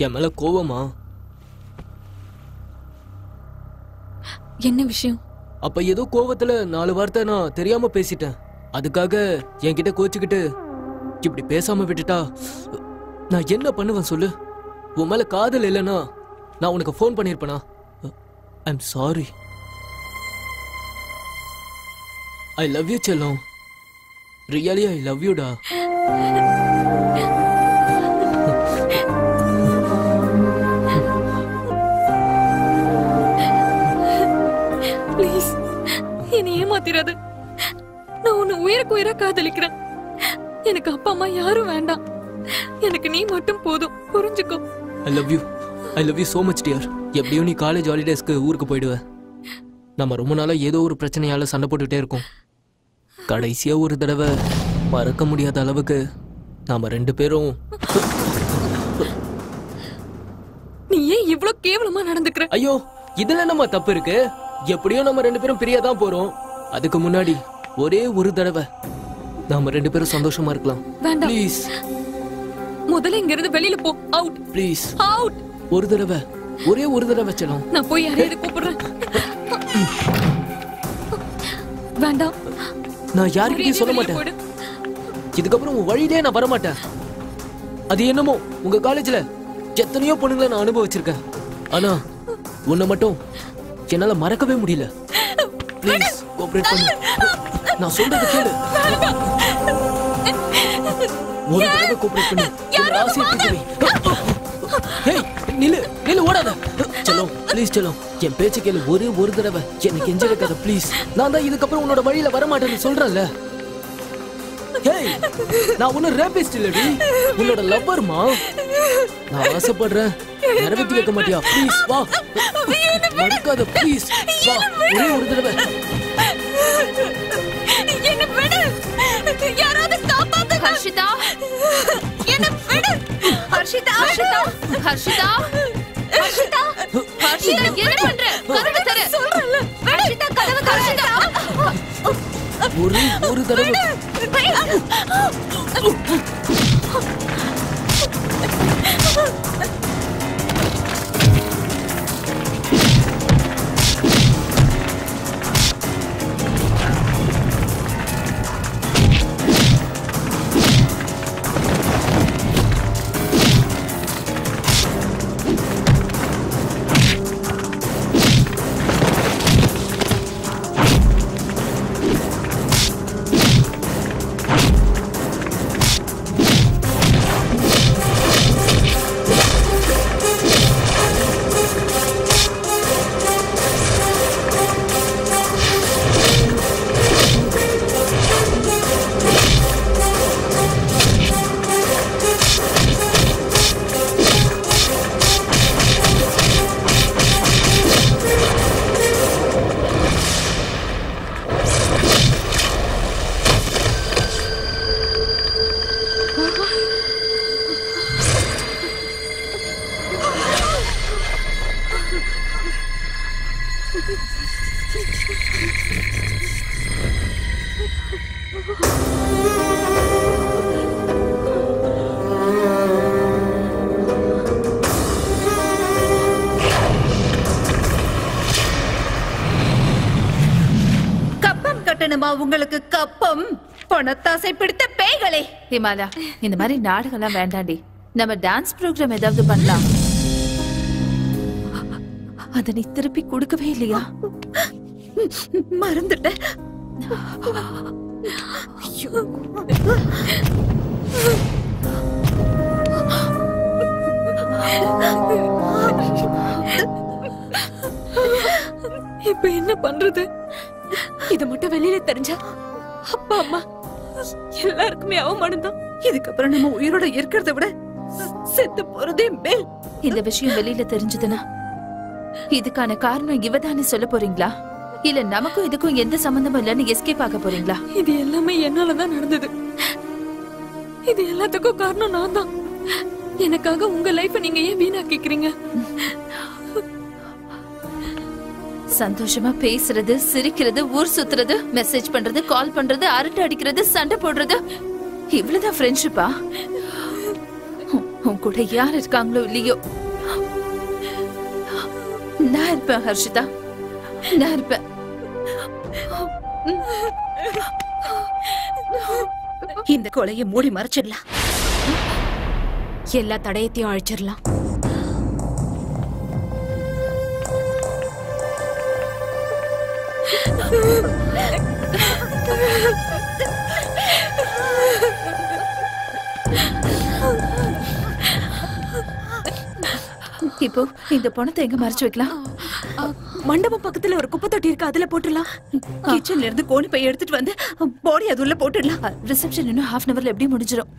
என் மேல கோவமா? என்ன விஷயம்? அப்ப ஏதோ கோவத்துல 4 வார்த்தை நான் தெரியாம பேசிட்டேன். அதுக்காக என்கிட்ட கோச்சுக்கிட்டு இப்படி பேசாம விட்டுட்டா நான் என்ன பண்ணுவேன் சொல்லு? உன் மேல காதல் இல்லைன்னா நான் உனக்கு ஃபோன் பண்ணிருப்பேனா? I'm sorry. I love you செல்லம். ரியலி ஐ லவ் யூடா. ப்ளீஸ் என்னை ஏமாத்திராத. நான் உன்னை உயிருக்கு உயிரா காதலிக்கிறேன். எனக்கு அப்பா அம்மா யாரும் வேண்டாம். எனக்கு நீ மட்டும் போதும். புரிஞ்சுக்கோ. ஐ love you. I love you so much dear. எப்படியும் நீ காலேஜ் ஹாலிடேஸ்க்கு ஊருக்கு போயிடுவ. நம்ம ரொம்ப நாளா ஏதோ ஒரு பிரச்சனையால சண்டை போட்டுட்டே இருக்கோம். கடைசியா ஒரு தடவை மறக்க முடியாத அளவுக்கு நாம 2 பேரும். நீ ஏன் இவ்ளோ கேவலமா நடந்துக்கிற? ஐயோ, இதுல நம்ம தப்பு இருக்கு. எப்படியும் நம்ம 2 பேரும் பிரியதான் போறோம். அதுக்கு முன்னாடி ஒரே ஒரு தடவை நாம 2 பேரும் சந்தோஷமா இருக்கலாம். வேண்டாம் ப்ளீஸ். முதல்ல இங்க இருந்து வெளியில போ. Out please. அவுட். ஒரு தடவை, ஒரே ஒரு தடவை செல்லம். நான் போய் யாரையாவது கூப்பிடுறேன். வேண்டாம். நான் யாருக்கிட்டையும் சொல்ல மாட்டேன். இதுக்கப்புறம் உன் வழியிலே நான் வரமாட்டேன். அது என்னமோ உங்க காலேஜ்ல எத்தனையோ பொண்ணுங்களை நான் அனுபவிச்சிருக்கேன். ஆனா உன்னை மட்டும் என்னால மறக்கவே முடியல. ப்ளீஸ் கோஆபரேட் பண்ணு. நான் சொல்றது கேளு. ஒரு தடவை கோஆபரேட் பண்ணு. என் ஆசையை தீர்த்துவை. ஹேய், நில்லு நில்லு, ஓடாத. செல்லம் ப்ளீஸ் செல்லம், என் பேச்ச கேளு. ஒரு தடவை எனக்கு கெஞ்ச வைக்காத ப்ளீஸ். நான் தான் இதுக்கப்புறம் உன்னோட வழியில வரமாட்டேன்னு சொல்றேன்ல. ஹேய், நான் ஒன்னும் ரேபிஸ்ட் இல்லடி, உன்னோட லவ்வர்மா. நான் ஆசைப்படுறேன், நிறைவேற்றி வைக்க மாட்டியா? ப்ளீஸ் வா, மறக்காத ப்ளீஸ் வா, ஒரே ஒரு தடவை. என்ன விடு. யாராவது காப்பாத்து. ஹர்ஷிதா, என்ன விடு. ஹர்ஷிதா, ஹர்ஷிதா, ஹர்ஷிதா, ஹர்ஷிதா, ஹர்ஷிதா, என்ன பண்ற? கதவு தர. சொல்றல. ஹர்ஷிதா, கதவு தர. ஹர்ஷிதா, ஒரு தடவை. உங்களுக்கு கப்பம் பணத்தாசை பிடித்த பேய்களே. ஹிமாலயா, இந்த மாதிரி நாடகம்லாம் வேண்டாண்டி. நம்ம டான்ஸ் ப்ரோக்ராம் ஏதாவது பண்ணலாம். அத நீ திருப்பி கொடுக்கவே இல்லையா? மறந்துட்டேன். இப்ப என்ன பண்றது? இத மட்டும் வெளியில தெரிஞ்சா அப்பா அம்மா எல்லாருக்குமே அவமானம் தான். இதுக்கப்புறம் நம்ம உயிரோட இருக்கிறத விட செத்து போறதே மேல். இந்த விஷயம் வெளியில தெரிஞ்சதுன்னா இதுக்கான காரணம் இவதானே சொல்ல போறீங்களா? இல்ல நமக்கும் இதுக்கும் எந்த சம்பந்தமும் இல்லன்னு எஸ்கேப் ஆக போறீங்களா? இது எல்லாமே என்னாலதான் நடந்தது. இது எல்லாத்துக்கும் காரணம் நான் தான். எனக்காக உங்க லைஃப நீங்க ஏன் வீணாக்கிக்கிறீங்க? சந்தோஷமா பேசுறது, சிரிக்கிறது, ஊர் சுத்துறது, மெசேஜ் பண்றது, கால் பண்றது, அரட்டை அடிக்கிறது, சண்டை போடுறது, இவ்வளவுதான் ஃப்ரெண்ட்ஷிப்பா? உன் கூட யார் இருக்காங்களோ இல்லையோ நான் இருப்பேன் ஹர்ஷிதா, நான் இருப்பேன். இந்த கொலையை மூடி மறைச்சிடலாம். எல்லா தடயத்தையும் அழிச்சிடலாம். இப்போ இந்த பணத்தை எங்க மறைச்சு வைக்கலாம்? மண்டபம் பக்கத்துல ஒரு குப்பை தொட்டி இருக்கு, அதுல போட்டுடலாம். கிச்சன்ல இருந்து கோணி பை எடுத்துட்டு வந்து பாடி அது உள்ள போட்டுடலாம். ரிசப்ஷன் இன்னும் ½ hour எப்படி முடிஞ்சிடும்.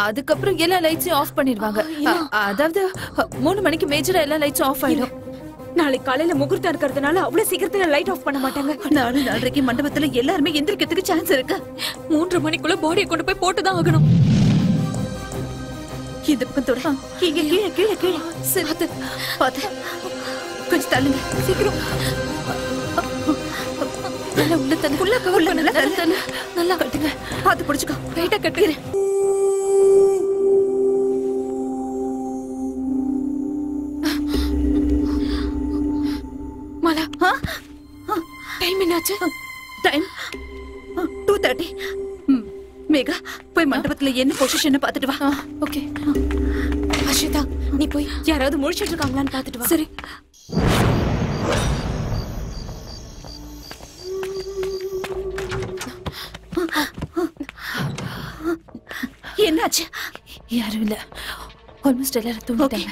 அதுக்கப்புறம் எல்லா லைட்ஸையும் ஆஃப் பண்ணிடுவாங்க. அதாவது 3 மணிக்கு மேஜரா எல்லா லைட்ஸும் ஆஃப் ஆயிடும். நாளைக்கு காலையில முகூர்த்தம் இருக்கிறதுனால அவ்வளவு சீக்கிரத்துல லைட் ஆஃப் பண்ண மாட்டாங்க. 4:30 மண்டபத்துல எல்லாருமே எந்திரிக்கிறதுக்கு சான்ஸ் இருக்கு. 3 மணிக்குள்ள பாடியை கொண்டு போய் போட்டுதான் ஆகணும். இந்த பக்கம் தொட. இங்க கீழே கீழே கீழே. சரி பாத்து கொஞ்சம் தள்ளுங்க. சீக்கிரம் நல்லா உள்ள தள்ளு. உள்ள கவர் பண்ணல. நல்லா கட்டுங்க. பாத்து புடிச்சுக்கோ. ரைட்டா கட்டுறேன். மாலா, டைம் என்னாச்சு? டைம் 2:30. மேகா போய் மண்டபத்துல என்ன பொசிஷன் பாத்துட்டு வா. ஓகே. ஹர்ஷிதா, நீ போய் யாராவது முழிச்சிட்டு இருக்காங்களான்னு பாத்துட்டு வா. சரி. என்னாச்சு? யாரும் இல்ல. ஆல்மோஸ்ட் எல்லாரும் தூங்கிட்டாங்க.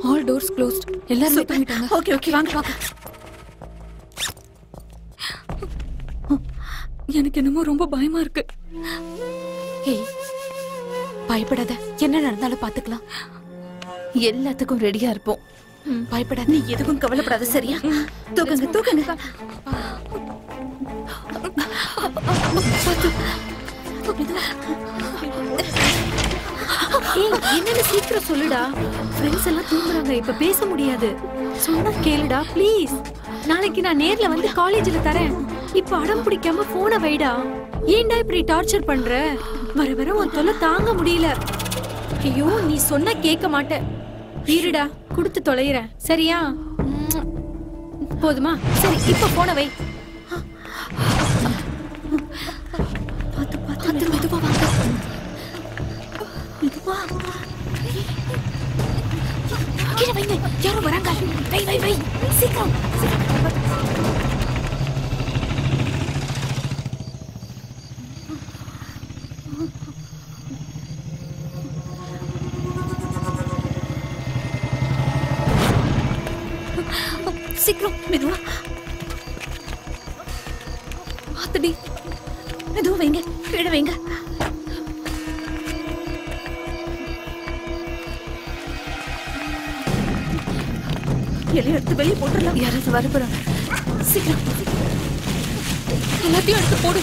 All doors closed. எல்லாரும் தூங்கிட்டாங்க. ஓகே ஓகே வாங்க பாக்க. எனக்கு என்னமோ ரொம்ப பயமா இருக்கு. ஏய், பயப்படாத. என்ன நடந்தாலும் பாத்துக்கலாம். எல்லாத்துக்கும் ரெடியா இருப்போம். பயப்படாத. நீ எதுக்கும் கவலைப்படாத, சரியா? தூக்குங்க தூக்குங்க. என்னன்னு சீக்கிரம் சொல்லுடா. ஃப்ரெண்ட்ஸ் எல்லாம் தூங்குறாங்க, இப்ப பேச முடியாது. சொன்னா கேளுடா ப்ளீஸ். நாளைக்கு நான் நேர்ல வந்து காலேஜ்ல தரேன். இப்ப அடம் பிடிக்காம போனை வைடா. ஏன்டா இப்படி டார்ச்சர் பண்ற? வர வர உன் தொல்லை தாங்க முடியல. ஐயோ, நீ சொன்னா கேட்க மாட்ட. இருடா, கொடுத்து தொலைறேன், சரியா? போதுமா? சரி, இப்ப போனை வை. பாத்து பாத்து மெதுவா வாங்க. மெதுவா. கீழே வைங்க, யாரோ வராங்க. வை வை வை, சீக்கிரம். சீக்கிரம் மெதுவா. பாத்துடி. மெதுவா வைங்க, கீழே வைங்க. எல்லாம் எடுத்து வெளியே போட்டுடலாம். யாராவது வர போறாங்க. சீக்கிரம் எல்லாத்தையும் எடுத்து போடு.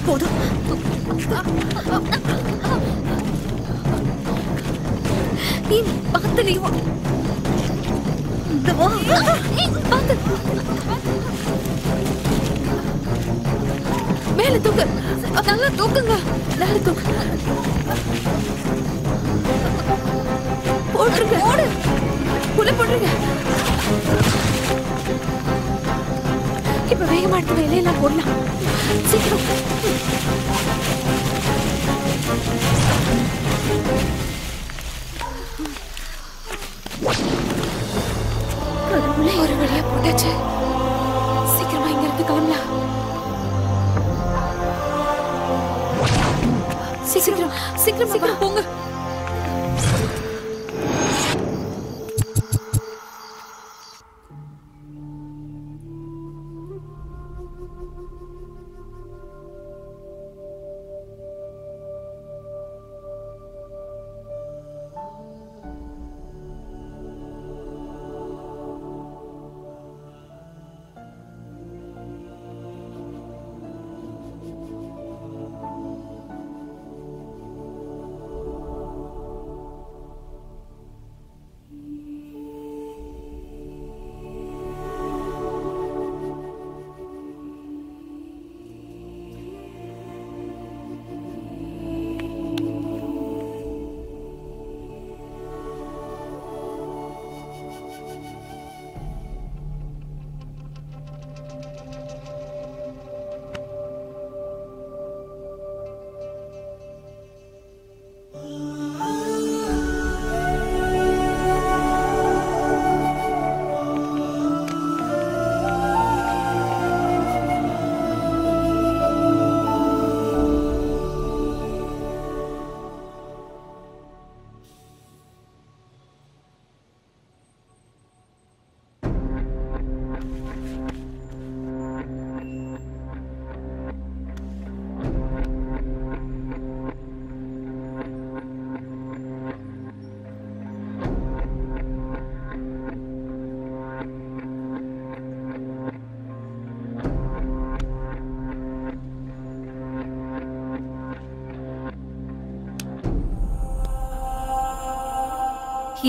போதும். பாத்துலையோ மேல தூக்கு. நல்லா தூக்குங்க. நல்லா தூக்கு. போட்டுருங்க. ஓடு. உள்ள போடுங்க. இப்ப வேகமா எடுத்து வேலையெல்லாம் போடலாம். சீக்கிரம். ஒரு வழியா போட்டாச்சு. சீக்கிரமா இங்க இருந்து கிளம்பலாம். சீக்கிரம் சீக்கிரம் சீக்கிரம் போங்க.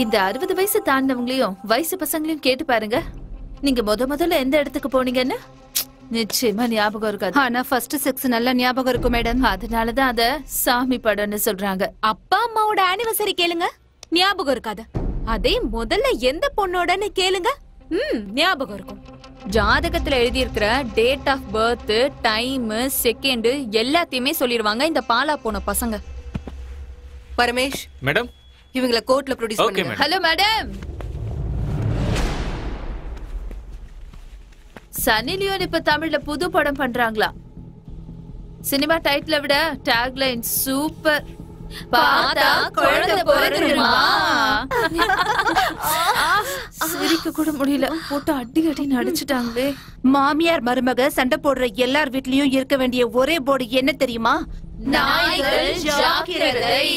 இந்த 60 வயசு தாண்டினவங்களையும் வயசு பசங்களையும் கேட்டு பாருங்க. நீங்க முதல்ல எந்த இடத்துக்கு போனீங்கன்னு நிச்சயமா ஞாபகம் இருக்காது. ஆனா ஃபர்ஸ்ட் செக்ஸ் நல்ல ஞாபகம் இருக்கும் மேடம். அதனாலதான் அத சாமி படம்னு சொல்றாங்க. அப்பா அம்மாவோட ஆனிவர்சரி கேளுங்க, ஞாபகம் இருக்காது. அதே முதல்ல எந்த பொண்ணோடன்னு கேளுங்க, ஞாபகம் இருக்கும். ஜாதகத்துல எழுதி இருக்கிற date of birth, time, second எல்லாத்தையுமே சொல்லிடுவாங்க இந்த பாலா போன பசங்க. பரமேஷ் மேடம், இவங்கள கோர்ட்ல ப்ரொடியூஸ் பண்ணுங்க. Hello madam. சன்னி லியோன் இப்ப தமிழ்ல புது படம் பண்றாங்களா? சினிமா டைட்டில விட டாக்லைன் சூப்பர். பாத்தா குழந்தை பிறந்துருமா? சிரிக்க கூட முடியல, போட்டு அடின்னு அடிச்சுட்டாங்களே. மாமியார் மருமக சண்டை போடுற எல்லார் வீட்லயும் இருக்க வேண்டிய ஒரே போர்டு என்ன தெரியுமா? நாய்கள் ஜாக்கிரதை.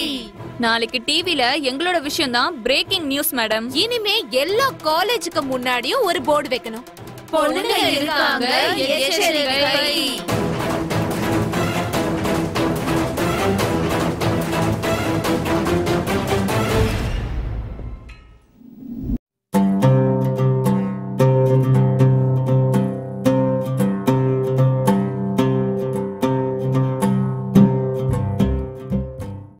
நாளைக்கு டிவில எங்களோட விஷயம் தான் பிரேக்கிங் நியூஸ் மேடம். இனிமே எல்லா காலேஜுக்கு முன்னாடியும் ஒரு போர்டு வைக்கணும். பொண்ணுங்க இருக்காங்க, எச்சரிக்கை.